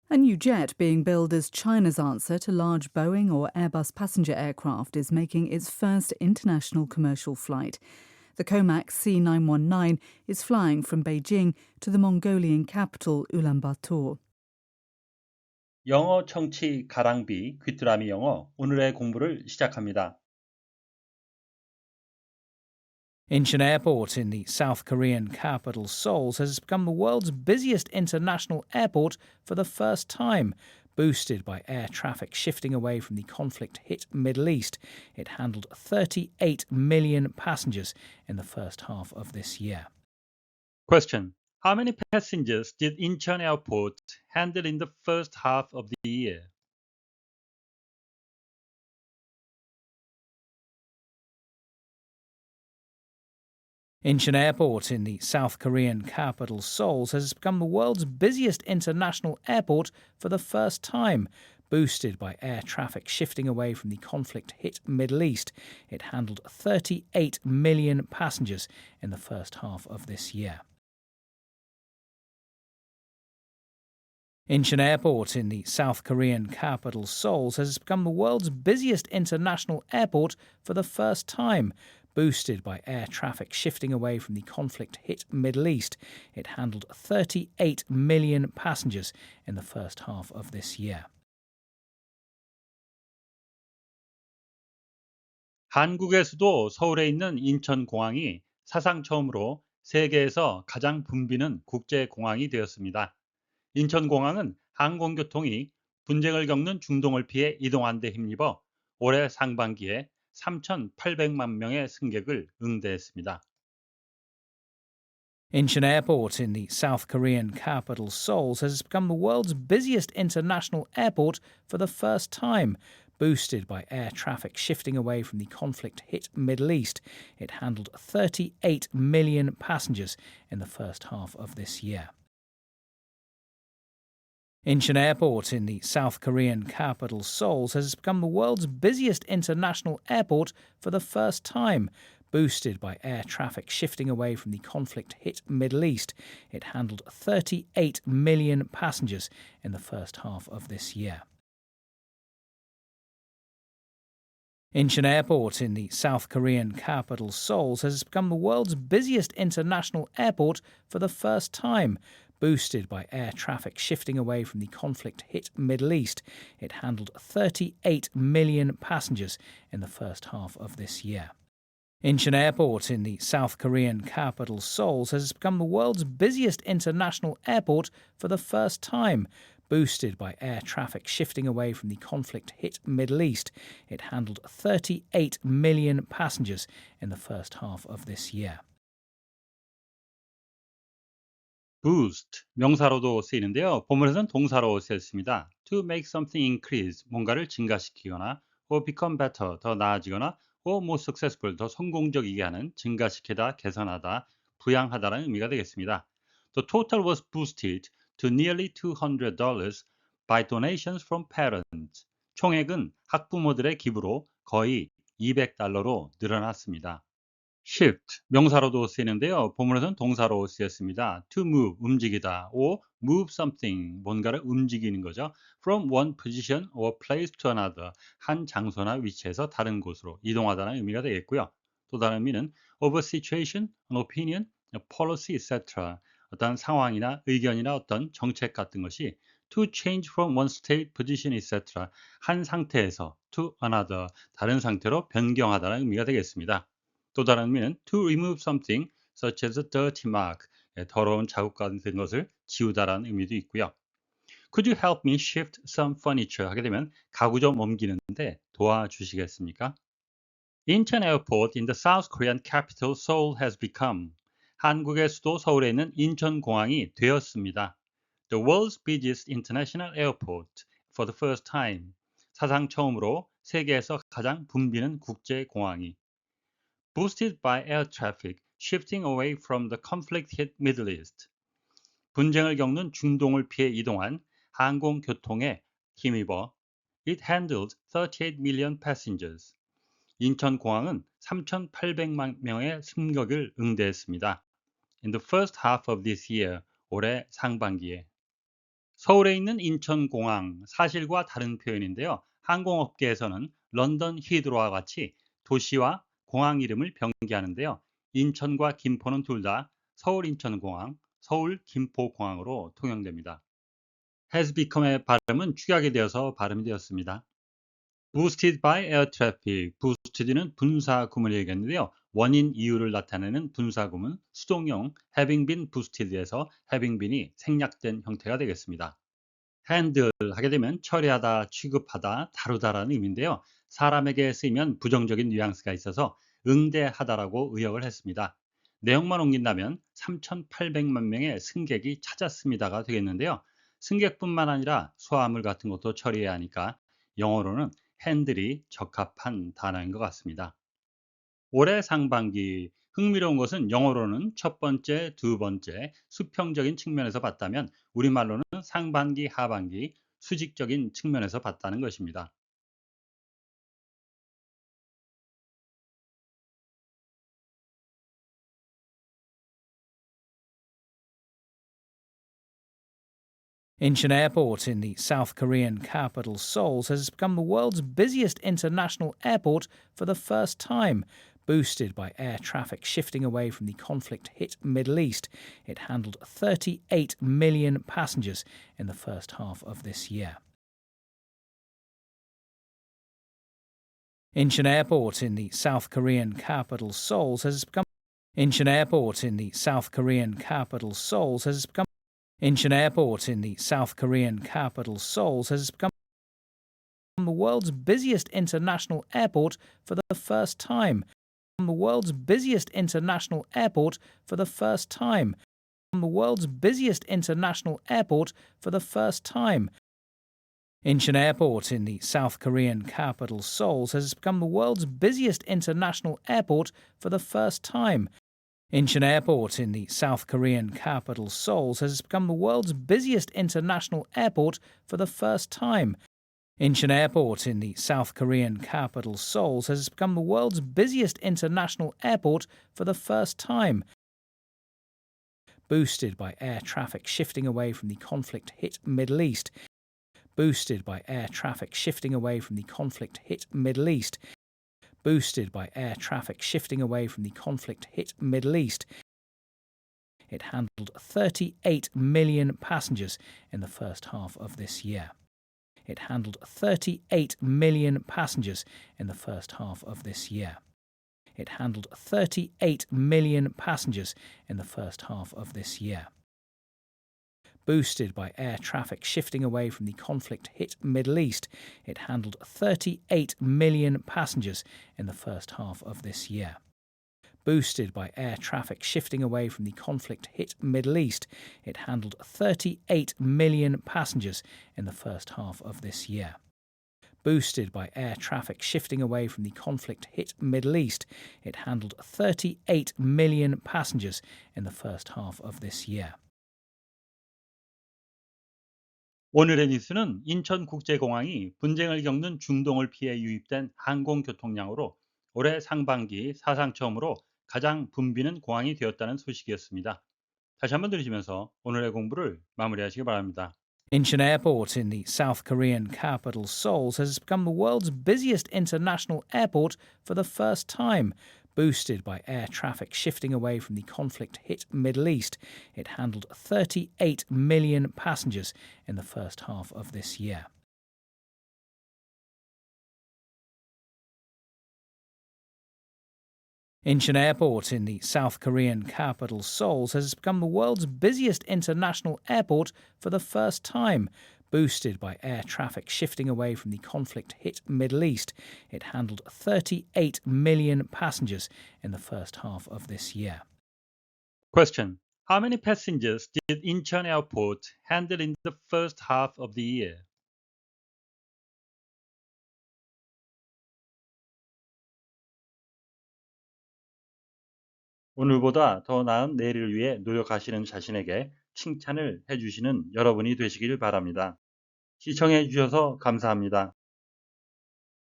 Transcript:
A new jet being billed as China's answer to large Boeing or Airbus passenger aircraft is making its first international commercial flight. The Comac C919 is flying from Beijing to the Mongolian capital Ulaanbaatar. 영어 청취 가랑비 귀뚜라미 영어 오늘의 공부를 시작합니다. Incheon Airport in the South Korean capital Seoul has become the world's busiest international airport for the first time. Boosted by air traffic shifting away from the conflict-hit Middle East, it handled 38 million passengers in the first half of this year. Question. How many passengers did Incheon Airport handle in the first half of the year? Incheon Airport in the South Korean capital Seoul has become the world's busiest international airport for the first time. Boosted by air traffic shifting away from the conflict-hit Middle East, it handled 38 million passengers in the first half of this year. Incheon Airport in the South Korean capital Seoul has become the world's busiest international airport for the first time. Boosted by air traffic shifting away from the conflict-hit Middle East, it handled 38 million passengers in the first half of this year. 한국의 수도 서울에 있는 인천공항이 사상 처음으로 세계에서 가장 붐비는 국제공항이 되었습니다. 인천공항은 항공교통이 분쟁을 겪는 중동을 피해 이동한 데 힘입어 올해 상반기에 3,800만 명의 승객을 응대했습니다. Incheon Airport in the South Korean capital Seoul has become the world's busiest international airport for the first time. Boosted by air traffic shifting away from the conflict-hit Middle East, it handled 38 million passengers in the first half of this year. Incheon Airport in the South Korean capital Seoul has become the world's busiest international airport for the first time. Boosted by air traffic shifting away from the conflict-hit Middle East, it handled 38 million passengers in the first half of this year. Incheon Airport in the South Korean capital Seoul has become the world's busiest international airport for the first time. Boosted by air traffic shifting away from the conflict-hit Middle East, it handled 38 million passengers in the first half of this year. Incheon Airport in the South Korean capital Seoul has become the world's busiest international airport for the first time. Boosted by air traffic shifting away from the conflict-hit Middle East, it handled 38 million passengers in the first half of this year. boost, 명사로도 쓰이는데요. 본문에서는 동사로 쓰였습니다. to make something increase, 뭔가를 증가시키거나 or become better, 더 나아지거나 or more successful, 더 성공적이게 하는, 증가시키다, 개선하다, 부양하다라는 의미가 되겠습니다. The total was boosted to nearly $200 by donations from parents. 총액은 학부모들의 기부로 거의 $200로 늘어났습니다. shift, 명사로도 쓰이는데요. 본문에서는 동사로 쓰였습니다. to move, 움직이다, or move something, 뭔가를 움직이는 거죠. from one position or place to another, 한 장소나 위치에서 다른 곳으로 이동하다는 의미가 되겠고요. 또 다른 의미는 of a situation, an opinion, a policy, etc. 어떤 상황이나 의견이나 어떤 정책 같은 것이 to change from one state, position, etc. 한 상태에서 to another, 다른 상태로 변경하다는 의미가 되겠습니다. 또 다른 의미는 to remove something such as a dirty mark, 더러운 자국 같은 것을 지우다라는 의미도 있고요. Could you help me shift some furniture? 하게 되면 가구 좀 옮기는데 도와주시겠습니까? Incheon Airport in the South Korean capital Seoul has become, 한국의 수도 서울에 있는 인천공항이 되었습니다. The world's busiest international airport for the first time, 사상 처음으로 세계에서 가장 붐비는 국제공항이. Boosted by air traffic shifting away from the conflict-hit Middle East. 분쟁을 겪는 중동을 피해 이동한 항공교통에 힘입어 It handled 38 million passengers. 인천공항은 3,800만 명의 승객을 응대했습니다. In the first half of this year, 올해 상반기에. 서울에 있는 인천공항, 사실과 다른 표현인데요. 항공업계에서는 런던 히드로와 같이 도시와 공항 이름을 병기하는데요. 인천과 김포는 둘 다 서울 인천공항, 서울 김포공항으로 통용됩니다. has become의 발음은 축약이 되어서 발음이 되었습니다. boosted by air traffic, boosted는 분사구문을 얘기했는데요. 원인 이유를 나타내는 분사구문, 수동형 having been boosted에서 having been이 생략된 형태가 되겠습니다. handle 하게 되면 처리하다, 취급하다, 다루다라는 의미인데요. 사람에게 쓰이면 부정적인 뉘앙스가 있어서 응대하다라고 의역을 했습니다. 내용만 옮긴다면 3,800만 명의 승객이 찾았습니다가 되겠는데요. 승객뿐만 아니라 소화물 같은 것도 처리해야 하니까 영어로는 handle이 적합한 단어인 것 같습니다. 올해 상반기, 흥미로운 것은 영어로는 첫 번째, 두 번째, 수평적인 측면에서 봤다면 우리말로는 상반기, 하반기, 수직적인 측면에서 봤다는 것입니다. Incheon Airport in the South Korean capital Seoul has become the world's busiest international airport for the first time, boosted by air traffic shifting away from the conflict-hit Middle East. It handled 38 million passengers in the first half of this year. Incheon Airport in the South Korean capital Seoul has become Incheon Airport in the South Korean capital Seoul has become Incheon Airport in the South Korean capital Seoul has become the world's busiest international airport for the first time. The world's busiest international airport for the first time. The world's busiest international airport for the first time. Incheon Airport in the South Korean capital Seoul has become the world's busiest international airport for the first time. Incheon Airport in the South Korean capital Seoul has become the world's busiest international airport for the first time. Incheon Airport in the South Korean capital Seoul has become the world's busiest international airport for the first time. Boosted by air traffic shifting away from the conflict-hit Middle East. Boosted by air traffic shifting away from the conflict-hit Middle East. Boosted by air traffic shifting away from the conflict-hit Middle East. It handled 38 million passengers in the first half of this year. It handled 38 million passengers in the first half of this year. It handled 38 million passengers in the first half of this year. Boosted by air traffic shifting away from the conflict-hit Middle East, it handled 38 million passengers in the first half of this year. Boosted by air traffic shifting away from the conflict-hit Middle East, it handled 38 million passengers in the first half of this year. Boosted by air traffic shifting away from the conflict-hit Middle East, it handled 38 million passengers in the first half of this year. 오늘의 뉴스는 인천국제공항이 분쟁을 겪는 중동을 피해 유입된 항공교통량으로 올해 상반기 사상 처음으로 가장 붐비는 공항이 되었다는 소식이었습니다. 다시 한번 들으시면서 오늘의 공부를 마무리하시기 바랍니다. Incheon Airport in the South Korean capital Seoul has become the world's busiest international airport for the first time. Boosted by air traffic shifting away from the conflict-hit Middle East, it handled 38 million passengers in the first half of this year. Incheon Airport in the South Korean capital Seoul has become the world's busiest international airport for the first time. Boosted by air traffic shifting away from the conflict-hit Middle East, it handled 38 million passengers in the first half of this year. Question: How many passengers did Incheon Airport handle in the first half of the year? 오늘보다 더 나은 내일을 위해 노력하시는 자신에게 칭찬을 해주시는 여러분이 되시길 바랍니다. 시청해 주셔서 감사합니다.